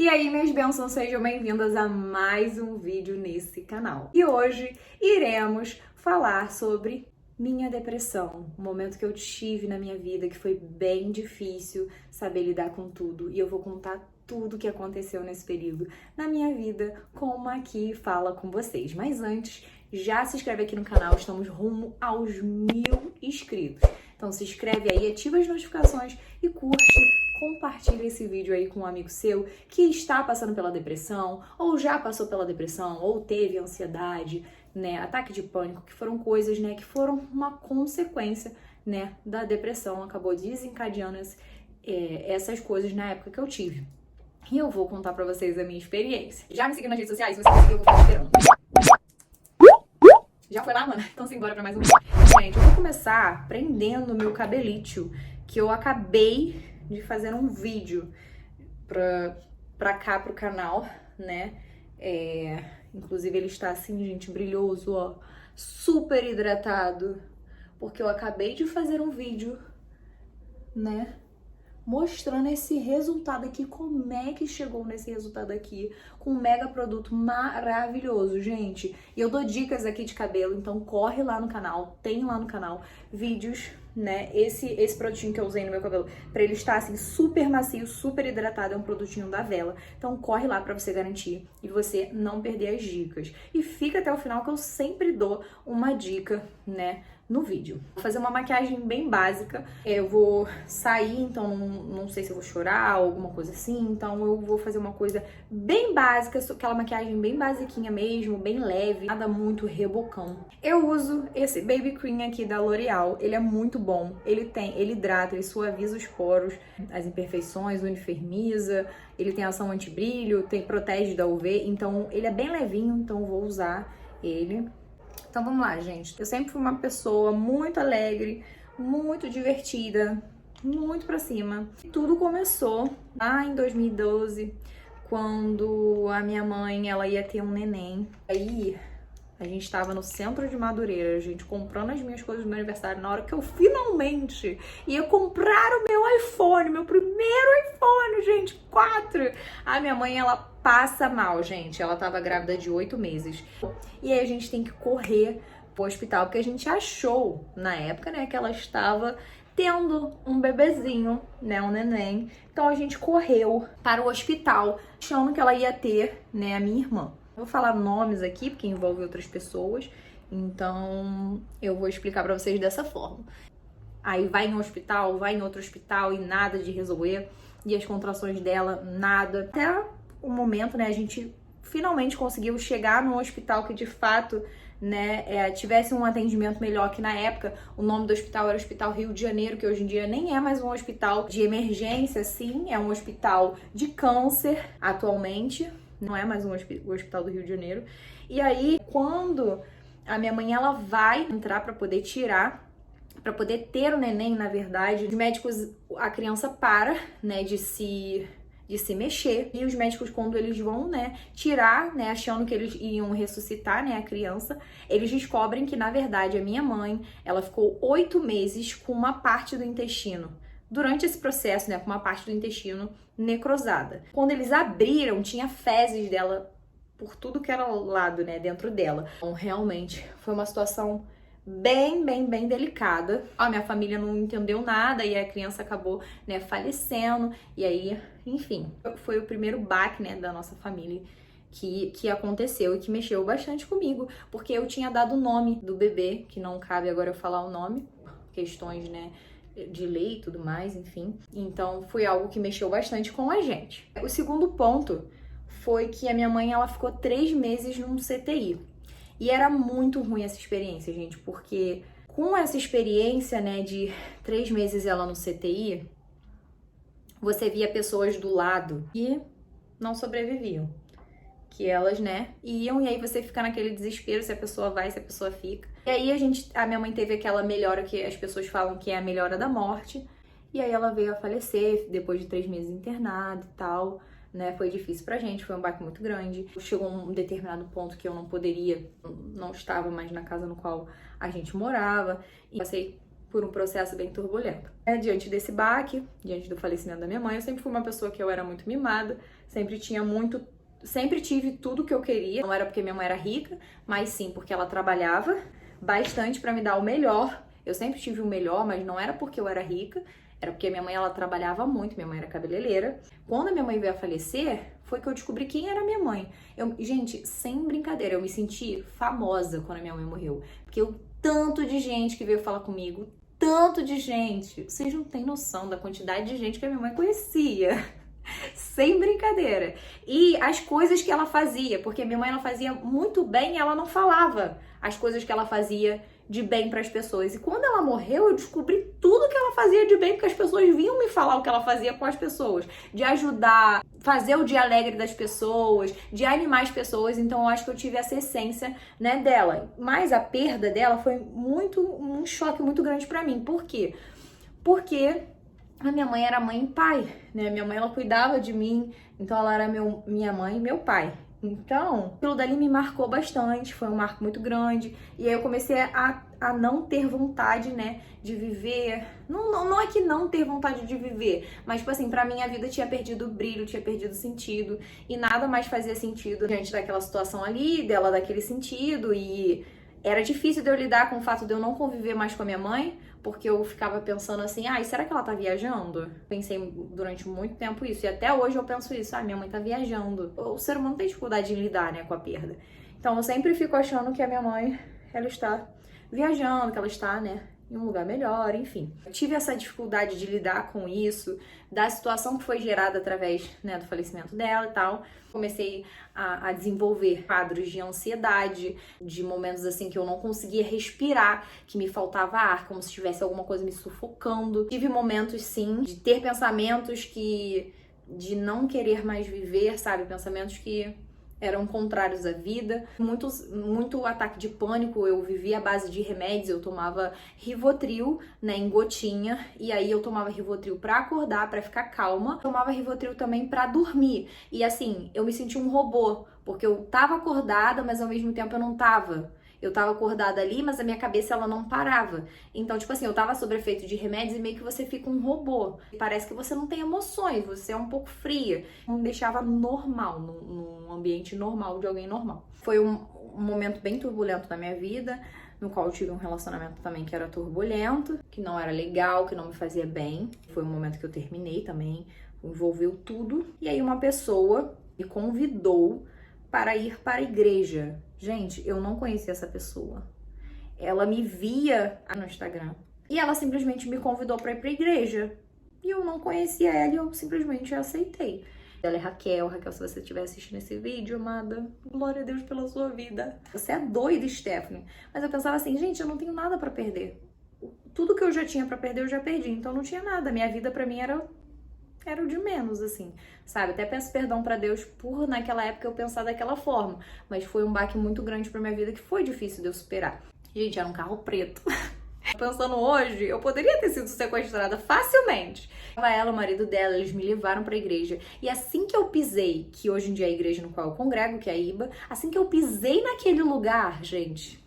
E aí, minhas bênçãos, sejam bem-vindas a mais um vídeo nesse canal. E hoje iremos falar sobre minha depressão, um momento que eu tive na minha vida que foi bem difícil saber lidar com tudo. E eu vou contar tudo o que aconteceu nesse período na minha vida, como aqui fala com vocês. Mas antes, já se inscreve aqui no canal, estamos rumo aos 1000 inscritos. Então se inscreve aí, ativa as notificações e curte, compartilha esse vídeo aí com um amigo seu que está passando pela depressão, ou já passou pela depressão, ou teve ansiedade, né, ataque de pânico, que foram coisas, né, que foram uma consequência, né, da depressão, acabou desencadeando essas coisas na época que eu tive. E eu vou contar pra vocês a minha experiência. Já me seguiu nas redes sociais? Se você não seguiu, eu vou ficar esperando. Já foi lá, mano? Então simbora pra mais um vídeo. Gente, eu vou começar prendendo meu cabelito, que eu acabei de fazer um vídeo pra cá, pro canal, né? Inclusive ele está assim, gente, brilhoso, ó, super hidratado, porque eu acabei de fazer um vídeo, né, mostrando esse resultado aqui, como é que chegou nesse resultado aqui, com um mega produto maravilhoso, gente. E eu dou dicas aqui de cabelo, então corre lá no canal, tem lá no canal vídeos, né, esse produtinho que eu usei no meu cabelo, pra ele estar assim super macio, super hidratado, é um produtinho da Wella. Então corre lá pra você garantir e você não perder as dicas. E fica até o final que eu sempre dou uma dica, né, no vídeo. Vou fazer uma maquiagem bem básica, eu vou sair, então não sei se eu vou chorar ou alguma coisa assim, então eu vou fazer uma coisa bem básica, aquela maquiagem bem basiquinha mesmo, bem leve, nada muito rebocão. Eu uso esse Baby Cream aqui da L'Oreal, ele é muito bom, ele hidrata, ele suaviza os poros, as imperfeições, uniformiza, ele tem ação anti-brilho, protege da UV, então ele é bem levinho, então eu vou usar ele. Então vamos lá, gente. Eu sempre fui uma pessoa muito alegre, muito divertida, muito pra cima. Tudo começou lá em 2012, quando a minha mãe, ela ia ter um neném. Aí a gente tava no centro de Madureira, gente, comprando as minhas coisas do meu aniversário, na hora que eu finalmente ia comprar o meu iPhone, meu primeiro iPhone, gente, 4. A minha mãe, ela passa mal, gente, ela tava grávida de 8 meses. E aí a gente tem que correr pro hospital, porque a gente achou, na época, né, que ela estava tendo um bebezinho, né, um neném. Então a gente correu para o hospital, achando que ela ia ter, né, a minha irmã. Vou falar nomes aqui, porque envolve outras pessoas, então eu vou explicar pra vocês dessa forma. Aí vai em um hospital, vai em outro hospital e nada de resolver, e as contrações dela, nada. Até o momento, né, a gente finalmente conseguiu chegar num hospital que de fato, né, tivesse um atendimento melhor, que na época o nome do hospital era Hospital Rio de Janeiro, que hoje em dia nem é mais um hospital de emergência, sim, é um hospital de câncer atualmente. Não é mais o Hospital do Rio de Janeiro. E aí, quando a minha mãe, ela vai entrar para poder tirar, para poder ter o neném, na verdade, os médicos, a criança para, né, de se mexer. E os médicos, quando eles vão, né, tirar, né, achando que eles iam ressuscitar, né, a criança, eles descobrem que, na verdade, a minha mãe, ela ficou 8 meses com uma parte do intestino. Durante esse processo, né, com uma parte do intestino necrosada. Quando eles abriram, tinha fezes dela por tudo que era lado, né, dentro dela. Então, realmente, foi uma situação bem delicada. A minha família não entendeu nada e a criança acabou, né, falecendo. E aí, enfim, foi o primeiro baque, né, da nossa família que aconteceu e que mexeu bastante comigo, porque eu tinha dado o nome do bebê, que não cabe agora eu falar o nome, questões, né, de lei e tudo mais, enfim. Então foi algo que mexeu bastante com a gente. O segundo ponto foi que a minha mãe, ela ficou 3 meses num CTI. E era muito ruim essa experiência, gente, porque com essa experiência, né, de 3 meses ela no CTI, você via pessoas do lado que não sobreviviam. Que elas, né, iam, e aí você fica naquele desespero se a pessoa vai, se a pessoa fica. E aí a minha mãe teve aquela melhora que as pessoas falam que é a melhora da morte, e aí ela veio a falecer depois de 3 meses internada e tal, né, foi difícil pra gente, foi um baque muito grande. Chegou um determinado ponto que eu não estava mais na casa no qual a gente morava, e passei por um processo bem turbulento. Diante desse baque, diante do falecimento da minha mãe, eu sempre fui uma pessoa que eu era muito mimada, sempre tive tudo que eu queria. Não era porque minha mãe era rica, mas sim porque ela trabalhava bastante para me dar o melhor. Eu sempre tive o melhor, mas não era porque eu era rica, era porque minha mãe, ela trabalhava muito, minha mãe era cabeleireira. Quando a minha mãe veio a falecer, foi que eu descobri quem era minha mãe. Gente, sem brincadeira, eu me senti famosa quando a minha mãe morreu. Porque o tanto de gente que veio falar comigo, tanto de gente, vocês não têm noção da quantidade de gente que a minha mãe conhecia. Sem brincadeira. E as coisas que ela fazia, porque minha mãe, ela fazia muito bem e ela não falava as coisas que ela fazia de bem para as pessoas. E quando ela morreu, eu descobri tudo que ela fazia de bem, porque as pessoas vinham me falar o que ela fazia com as pessoas, de ajudar, fazer o dia alegre das pessoas, de animar as pessoas. Então eu acho que eu tive essa essência, né, dela. Mas a perda dela foi um choque muito grande para mim. Por quê? Porque a minha mãe era mãe e pai, né? Minha mãe, ela cuidava de mim, então ela era minha mãe e meu pai. Então, aquilo dali me marcou bastante, foi um marco muito grande. E aí eu comecei a não ter vontade, né, de viver. Não é que não ter vontade de viver, mas, tipo assim, pra mim a vida tinha perdido o brilho, tinha perdido o sentido. E nada mais fazia sentido diante daquela situação ali, dela daquele sentido. E era difícil de eu lidar com o fato de eu não conviver mais com a minha mãe, porque eu ficava pensando assim, será que ela tá viajando? Pensei durante muito tempo isso, e até hoje eu penso isso, minha mãe tá viajando. O ser humano tem dificuldade em lidar, né, com a perda. Então eu sempre fico achando que a minha mãe, ela está viajando, que ela está, né, em um lugar melhor, enfim. Eu tive essa dificuldade de lidar com isso, da situação que foi gerada através, né, do falecimento dela e tal. Comecei a desenvolver quadros de ansiedade, de momentos assim que eu não conseguia respirar, que me faltava ar, como se tivesse alguma coisa me sufocando. Tive momentos, sim, de ter pensamentos de não querer mais viver, sabe? Pensamentos que eram contrários à vida. Muito ataque de pânico, eu vivia à base de remédios, eu tomava Rivotril, né, em gotinha, e aí eu tomava Rivotril pra acordar, pra ficar calma, tomava Rivotril também pra dormir, e assim, eu me sentia um robô, porque eu tava acordada, mas ao mesmo tempo eu não tava. Eu tava acordada ali, mas a minha cabeça, ela não parava. Então, tipo assim, eu tava sob efeito de remédios e meio que você fica um robô. Parece que você não tem emoções, você é um pouco fria. Não deixava normal, num ambiente normal de alguém normal. Foi um momento bem turbulento na minha vida, no qual eu tive um relacionamento também que era turbulento, que não era legal, que não me fazia bem. Foi um momento que eu terminei também, envolveu tudo. E aí uma pessoa me convidou para ir para a igreja. Gente, eu não conhecia essa pessoa. Ela me via no Instagram e ela simplesmente me convidou para ir para a igreja. E eu não conhecia ela e eu simplesmente aceitei. Ela é Raquel. Raquel, se você estiver assistindo esse vídeo, amada, glória a Deus pela sua vida. Você é doida, Stephanie. Mas eu pensava assim, gente, eu não tenho nada para perder. Tudo que eu já tinha para perder, eu já perdi. Então não tinha nada. Minha vida para mim era o de menos, assim, sabe? Até peço perdão pra Deus por, naquela época, eu pensar daquela forma. Mas foi um baque muito grande pra minha vida que foi difícil de eu superar. Gente, era um carro preto. Pensando hoje, eu poderia ter sido sequestrada facilmente. Ela, o marido dela, eles me levaram pra igreja. E assim que eu pisei, que hoje em dia é a igreja no qual eu congrego, que é a IBA, assim que eu pisei naquele lugar, gente,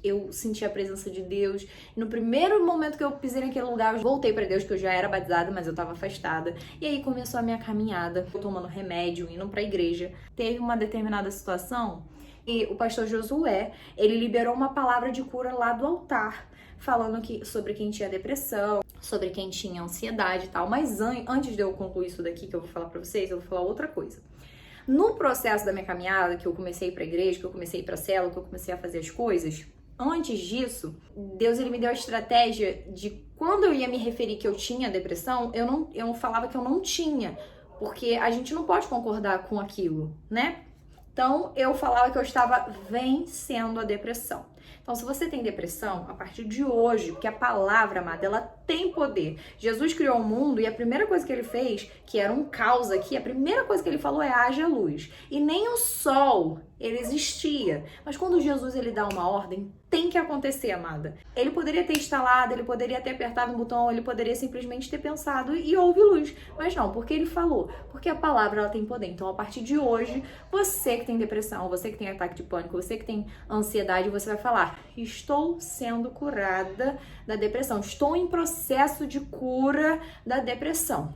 eu senti a presença de Deus. E no primeiro momento que eu pisei naquele lugar, eu voltei pra Deus, que eu já era batizada, mas eu tava afastada. E aí começou a minha caminhada, eu tomando remédio, indo pra igreja. Teve uma determinada situação e o pastor Josué, ele liberou uma palavra de cura lá do altar, falando sobre quem tinha depressão, sobre quem tinha ansiedade e tal. Mas antes de eu concluir isso daqui que eu vou falar pra vocês, eu vou falar outra coisa. No processo da minha caminhada, que eu comecei a ir pra igreja, que eu comecei a ir pra célula, que eu comecei a fazer as coisas, antes disso, Deus, ele me deu a estratégia de quando eu ia me referir que eu tinha depressão, eu falava que eu não tinha, porque a gente não pode concordar com aquilo, né? Então, eu falava que eu estava vencendo a depressão. Então, se você tem depressão, a partir de hoje, porque a palavra, amada, ela tem poder. Jesus criou o mundo e a primeira coisa que ele fez, que era um caos aqui, a primeira coisa que ele falou é haja luz. E nem o sol, ele existia. Mas quando Jesus, ele dá uma ordem, tem que acontecer, amada. Ele poderia ter instalado, ele poderia ter apertado um botão, ele poderia simplesmente ter pensado e houve luz. Mas não, porque ele falou. Porque a palavra, ela tem poder. Então, a partir de hoje, você que tem depressão, você que tem ataque de pânico, você que tem ansiedade, você vai falar: falar: estou sendo curada da depressão, estou em processo de cura da depressão.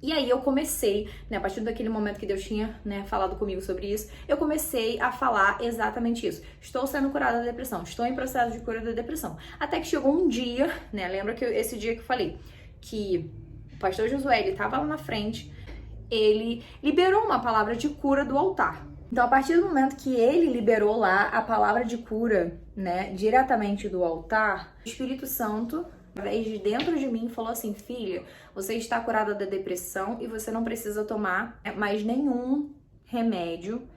E aí eu comecei, né, a partir daquele momento que Deus tinha, né, falado comigo sobre isso, eu comecei a falar exatamente isso. Estou sendo curada da depressão, estou em processo de cura da depressão. Até que chegou um dia, né, lembra que esse dia que eu falei, que o pastor Josué, ele estava lá na frente, ele liberou uma palavra de cura do altar. Então, a partir do momento que ele liberou lá a palavra de cura, né, diretamente do altar, o Espírito Santo, através de dentro de mim, falou assim: filha, você está curada da depressão e você não precisa tomar mais nenhum remédio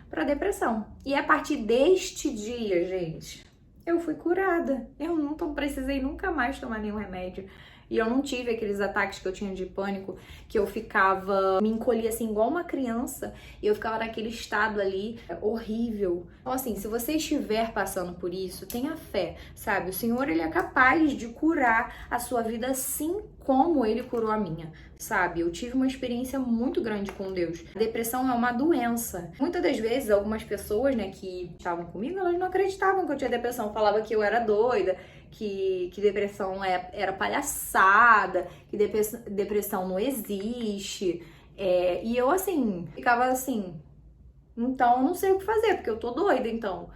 para depressão. E a partir deste dia, gente, eu fui curada. Eu não precisei nunca mais tomar nenhum remédio. E eu não tive aqueles ataques que eu tinha de pânico, que eu ficava, me encolhia assim igual uma criança, e eu ficava naquele estado ali horrível. Então assim, se você estiver passando por isso, tenha fé, sabe? O Senhor, ele é capaz de curar a sua vida assim como ele curou a minha, sabe? Eu tive uma experiência muito grande com Deus. A depressão é uma doença. Muitas das vezes, algumas pessoas, né, que estavam comigo, elas não acreditavam que eu tinha depressão, falavam que eu era doida, que depressão era palhaçada, que depressão não existe. E eu, assim, ficava assim, então eu não sei o que fazer, porque eu tô doida, então.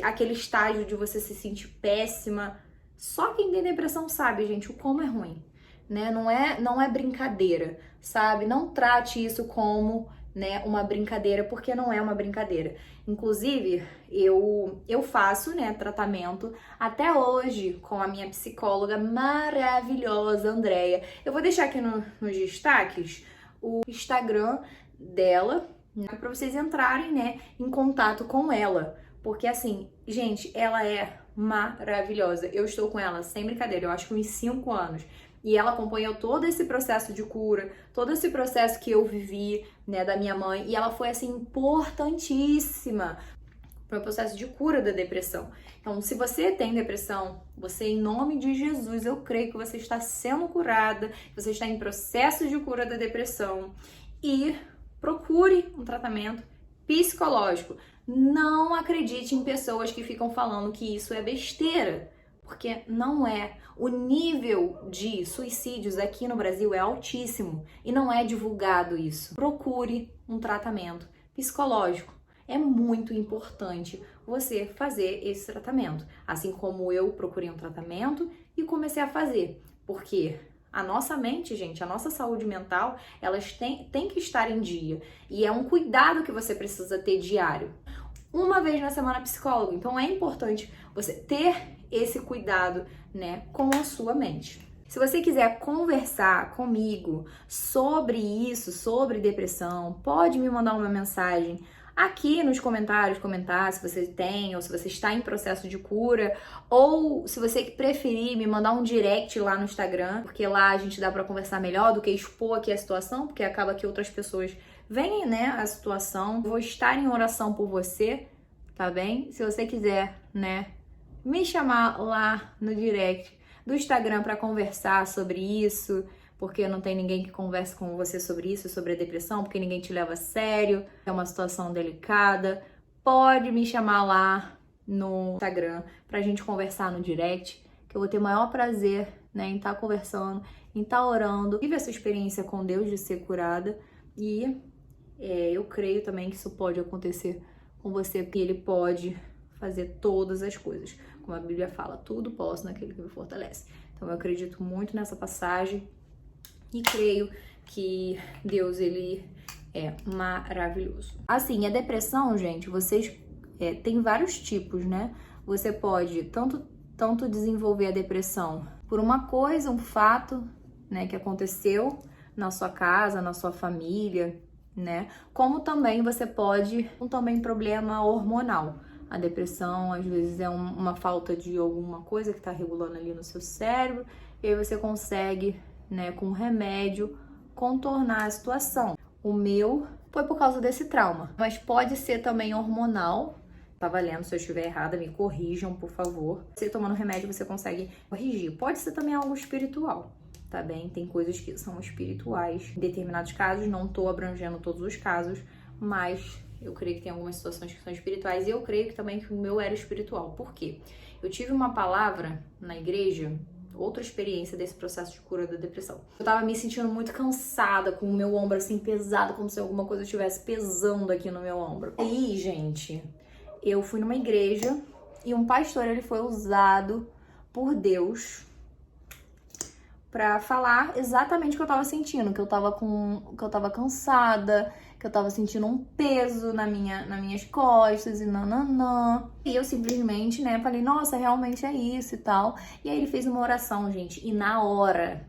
Aquele estágio de você se sentir péssima. Só quem tem depressão sabe, gente, o como é ruim, né? Não é brincadeira, sabe? Não trate isso como, né, uma brincadeira, porque não é uma brincadeira. Inclusive, eu faço, né, tratamento até hoje com a minha psicóloga maravilhosa, Andréia. Eu vou deixar aqui nos destaques o Instagram dela, né, para vocês entrarem, né, em contato com ela. Porque assim, gente, ela é maravilhosa. Eu estou com ela, sem brincadeira, eu acho que uns 5 anos. E ela acompanhou todo esse processo de cura, todo esse processo que eu vivi, né, da minha mãe. E ela foi, assim, importantíssima para o processo de cura da depressão. Então, se você tem depressão, você, em nome de Jesus, eu creio que você está sendo curada, você está em processo de cura da depressão. E procure um tratamento psicológico. Não acredite em pessoas que ficam falando que isso é besteira, porque não é. O nível de suicídios aqui no Brasil é altíssimo e não é divulgado isso. Procure um tratamento psicológico. É muito importante você fazer esse tratamento, assim como eu procurei um tratamento e comecei a fazer, porque a nossa mente, gente, a nossa saúde mental, elas têm que estar em dia. E é um cuidado que você precisa ter diário. Uma vez na semana psicólogo. Então é importante você ter esse cuidado, né, com a sua mente. Se você quiser conversar comigo sobre isso, sobre depressão, pode me mandar uma mensagem aqui nos comentários, comentar se você tem ou se você está em processo de cura, ou se você preferir me mandar um direct lá no Instagram, porque lá a gente dá para conversar melhor do que expor aqui a situação, porque acaba que outras pessoas veem, né, a situação. Vou estar em oração por você, tá bem? Se você quiser, né, me chamar lá no direct do Instagram para conversar sobre isso, porque não tem ninguém que converse com você sobre isso, sobre a depressão, porque ninguém te leva a sério, é uma situação delicada, pode me chamar lá no Instagram pra gente conversar no direct, que eu vou ter o maior prazer, né, em estar conversando, em estar orando, viver essa experiência com Deus de ser curada. E eu creio também que isso pode acontecer com você, porque Ele pode fazer todas as coisas. Como a Bíblia fala, tudo posso naquele que me fortalece. Então eu acredito muito nessa passagem e creio que Deus, Ele é maravilhoso. Assim, a depressão, gente, vocês tem vários tipos, né? Você pode tanto desenvolver a depressão por uma coisa, um fato, né, que aconteceu na sua casa, na sua família, né? Como também você pode também problema hormonal. A depressão, às vezes, é uma falta de alguma coisa que está regulando ali no seu cérebro, e aí você consegue, né, com remédio, contornar a situação. O meu foi por causa desse trauma, mas pode ser também hormonal. Tá valendo, se eu estiver errada, me corrijam, por favor. Você tomando remédio, você consegue corrigir. Pode ser também algo espiritual, tá bem? Tem coisas que são espirituais. Em determinados casos, não tô abrangendo todos os casos, mas Eu creio que tem algumas situações que são espirituais e eu creio que também que o meu era espiritual. Por quê? Eu tive uma palavra na igreja, outra experiência desse processo de cura da depressão. Eu tava me sentindo muito cansada, com o meu ombro assim pesado, como se alguma coisa estivesse pesando aqui no meu ombro. E, gente, eu fui numa igreja e um pastor, ele foi usado por Deus pra falar exatamente o que eu tava sentindo, que eu tava cansada, que eu tava sentindo um peso nas minhas costas e nananã. E eu simplesmente, né, falei, nossa, realmente é isso e tal. E aí ele fez uma oração, gente, e na hora,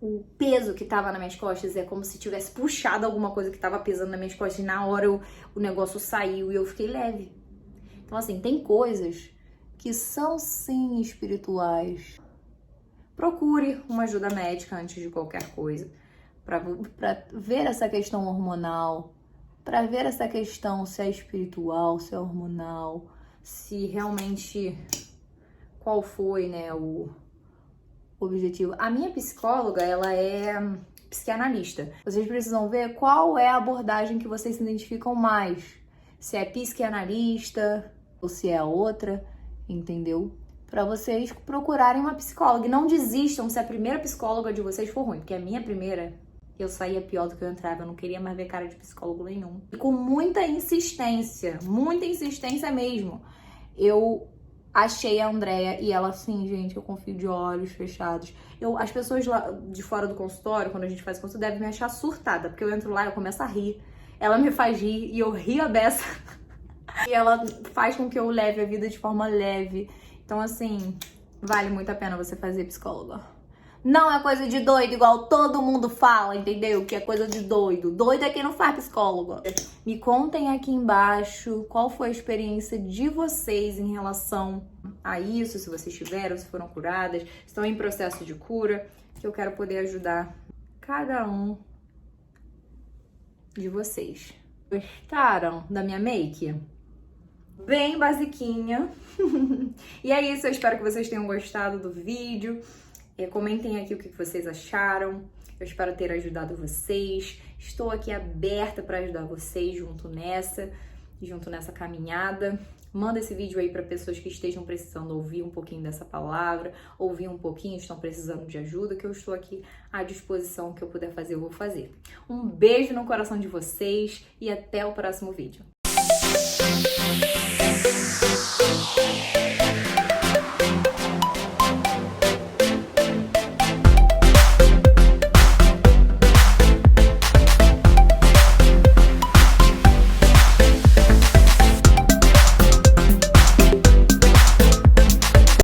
o peso que tava nas minhas costas é como se tivesse puxado alguma coisa que tava pesando nas minhas costas e na hora o negócio saiu e eu fiquei leve. Então, assim, tem coisas que são sim espirituais. Procure uma ajuda médica antes de qualquer coisa, para ver essa questão hormonal, para ver essa questão se é espiritual, se é hormonal, se realmente qual foi, né, o objetivo. A minha psicóloga, ela é psicanalista. Vocês precisam ver qual é a abordagem que vocês se identificam mais. Se é psicanalista ou se é a outra, entendeu? Para vocês procurarem uma psicóloga. E não desistam se a primeira psicóloga de vocês for ruim, porque a minha primeira, eu saía pior do que eu entrava, eu não queria mais ver cara de psicólogo nenhum. E com muita insistência mesmo, eu achei a Andrea e ela assim, gente, eu confio de olhos fechados. As pessoas lá de fora do consultório, quando a gente faz consulta, devem me achar surtada, porque eu entro lá e eu começo a rir. Ela me faz rir e eu rio a beça. E ela faz com que eu leve a vida de forma leve. Então, assim, vale muito a pena você fazer psicóloga. Não é coisa de doido, igual todo mundo fala, entendeu? Que é coisa de doido. Doido é quem não faz psicóloga. Me contem aqui embaixo qual foi a experiência de vocês em relação a isso, se vocês tiveram, se foram curadas, se estão em processo de cura, que eu quero poder ajudar cada um de vocês. Gostaram da minha make? Bem basiquinha. E é isso, eu espero que vocês tenham gostado do vídeo. Comentem aqui o que vocês acharam. Eu espero ter ajudado vocês. Estou aqui aberta para ajudar vocês junto nessa caminhada. Manda esse vídeo aí para pessoas que estejam precisando ouvir um pouquinho dessa palavra, ouvir um pouquinho, estão precisando de ajuda, que eu estou aqui à disposição. O que eu puder fazer, eu vou fazer. Um beijo no coração de vocês e até o próximo vídeo.